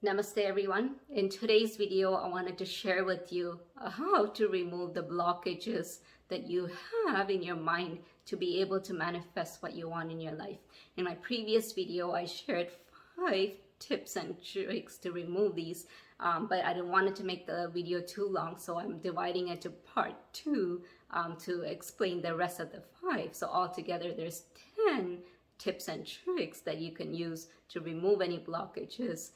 Namaste everyone. In today's video, I wanted to share with you how to remove the blockages that you have in your mind to be able to manifest what you want in your life. In my previous video, I shared 5 tips and tricks to remove these, but I didn't want it to make the video too long, so I'm dividing it to part 2 to explain the rest of the 5. So altogether, there's 10 tips and tricks that you can use to remove any blockages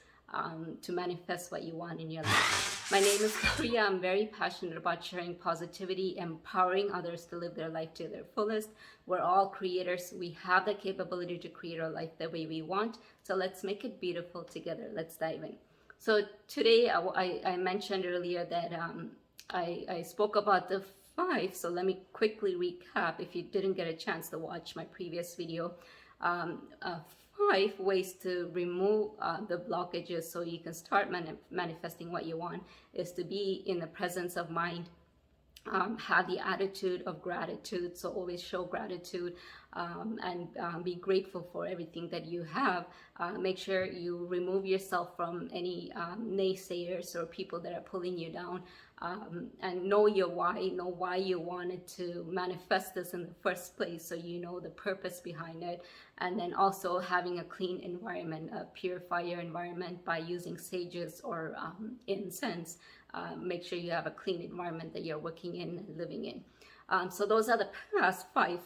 to manifest what you want in your life. My name is Pria. I'm very passionate about sharing positivity, empowering others to live their life to their fullest. We're all creators. We have the capability to create our life the way we want. So let's make it beautiful together. Let's dive in. So today, I mentioned earlier that I spoke about the 5. So let me quickly recap if you didn't get a chance to watch my previous video. 5 ways to remove the blockages so you can start manifesting what you want is to be in the presence of mind, have the attitude of gratitude, so always show gratitude and be grateful for everything that you have. Make sure you remove yourself from any naysayers or people that are pulling you down, and know your why, know why you wanted to manifest this in the first place, so you know the purpose behind it. And then also having a clean environment, purify your environment by using sages or incense. Make sure you have a clean environment that you're working in and living in. So those are the past 5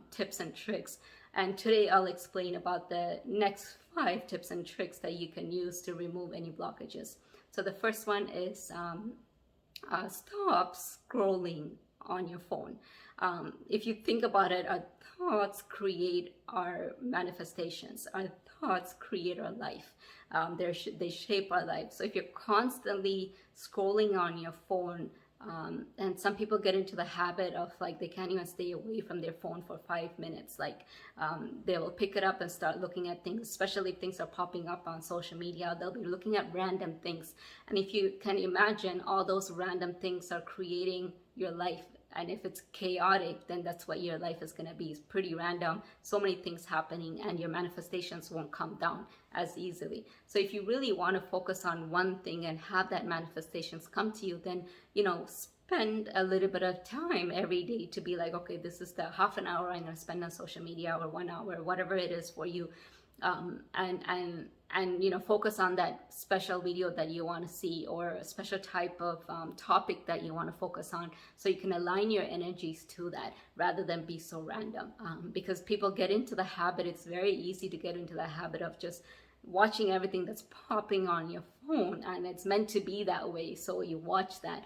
tips and tricks. And today I'll explain about the next 5 tips and tricks that you can use to remove any blockages. So the first one is stop scrolling on your phone. If you think about it, our thoughts create our manifestations. Our thoughts create our life. They shape our life. So if you're constantly scrolling on your phone, and some people get into the habit of like they can't even stay away from their phone for 5 minutes. Like they will pick it up and start looking at things, especially if things are popping up on social media. They'll be looking at random things. And if you can imagine, all those random things are creating your life. And if it's chaotic, then that's what your life is going to be. It's pretty random, so many things happening, and your manifestations won't come down as easily. So if you really want to focus on one thing and have that manifestations come to you, then, spend a little bit of time every day to be like, okay, this is the half an hour I'm going to spend on social media, or 1 hour, whatever it is for you. And focus on that special video that you want to see, or a special type of topic that you want to focus on, so you can align your energies to that rather than be so random. Because people get into the habit, it's very easy to get into the habit of just watching everything that's popping on your phone, and it's meant to be that way, so you watch that.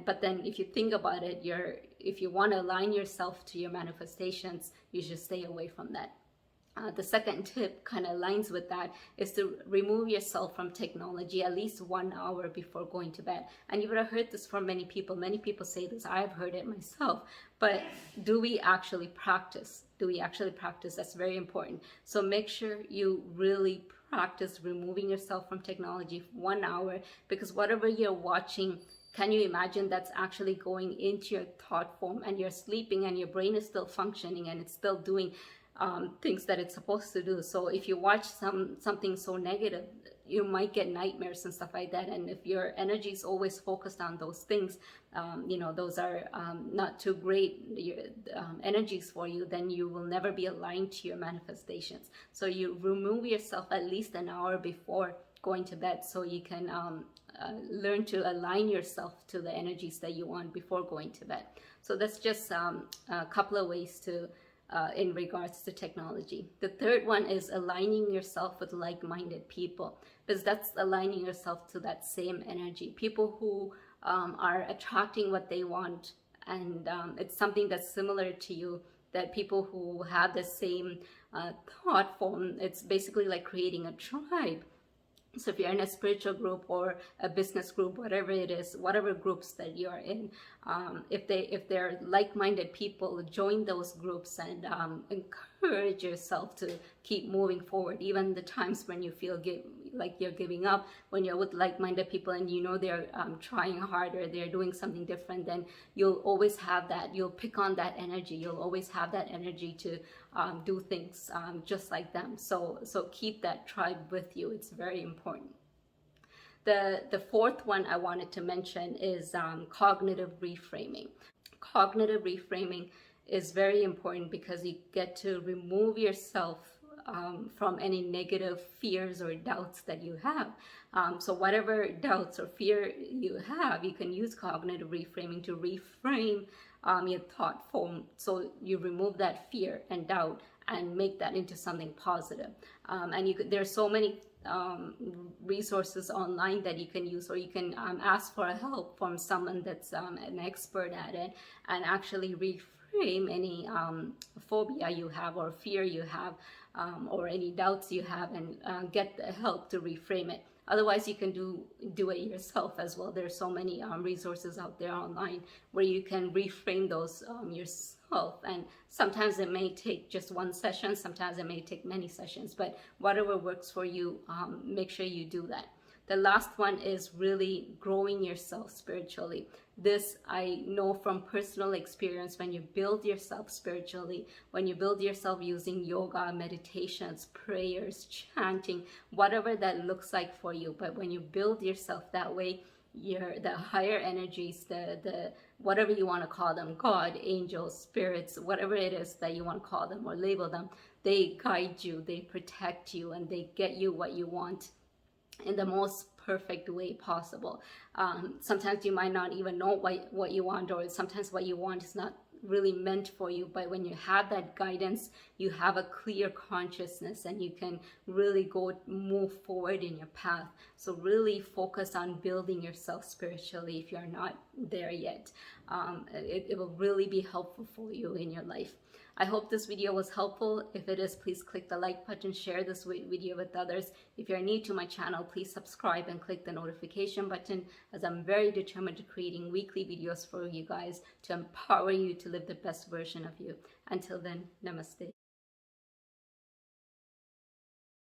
But then if you think about it, if you want to align yourself to your manifestations, you should stay away from that. The second tip kind of aligns with that, is to remove yourself from technology at least 1 hour before going to bed. And you would have heard this from many people. Many people say this. I've heard it myself. But do we actually practice? Do we actually practice? That's very important. So make sure you really practice removing yourself from technology for 1 hour, because whatever you're watching, can you imagine that's actually going into your thought form, and you're sleeping and your brain is still functioning and it's still doing things that it's supposed to do. So if you watch something so negative, you might get nightmares and stuff like that. And if your energy is always focused on those things, those are not too great energies for you, then you will never be aligned to your manifestations. So you remove yourself at least an hour before going to bed, so you can learn to align yourself to the energies that you want before going to bed. So that's just a couple of ways to in regards to technology. The third one is aligning yourself with like-minded people, because that's aligning yourself to that same energy. People who are attracting what they want, and it's something that's similar to you, that people who have the same thought form. It's basically like creating a tribe. So if you're in a spiritual group or a business group, whatever it is, whatever groups that you're in, if they're like-minded people, join those groups and encourage yourself to keep moving forward. Even the times when you feel like you're giving up, when you're with like-minded people and they're trying harder, they're doing something different, then you'll always have that. You'll pick on that energy. You'll always have that energy to do things just like them. So keep that tribe with you. It's very important. The fourth one I wanted to mention is cognitive reframing. Cognitive reframing is very important because you get to remove yourself from any negative fears or doubts that you have. So whatever doubts or fear you have, you can use cognitive reframing to reframe your thought form, so you remove that fear and doubt and make that into something positive. And there's so many resources online that you can use, or you can ask for help from someone that's an expert at it, and actually reframe any phobia you have or fear you have, or any doubts you have, and get the help to reframe it. Otherwise, you can do it yourself as well. There's so many resources out there online where you can reframe those yourself. And sometimes it may take just one session, sometimes it may take many sessions, but whatever works for you, make sure you do that. The last one is really growing yourself spiritually. This I know from personal experience. When you build yourself spiritually, when you build yourself using yoga, meditations, prayers, chanting, whatever that looks like for you, but when you build yourself that way, the higher energies, the whatever you want to call them, God, angels, spirits, whatever it is that you want to call them or label them, they guide you, they protect you, and they get you what you want in the most perfect way possible. Sometimes you might not even know what you want, or sometimes what you want is not really meant for you, but when you have that guidance, you have a clear consciousness and you can really move forward in your path. So really focus on building yourself spiritually if you're not there yet. It will really be helpful for you in your life. I hope this video was helpful. If it is, please click the like button, share this video with others. If you're new to my channel, please subscribe and click the notification button, as I'm very determined to creating weekly videos for you guys to empower you to live the best version of you. Until then, namaste.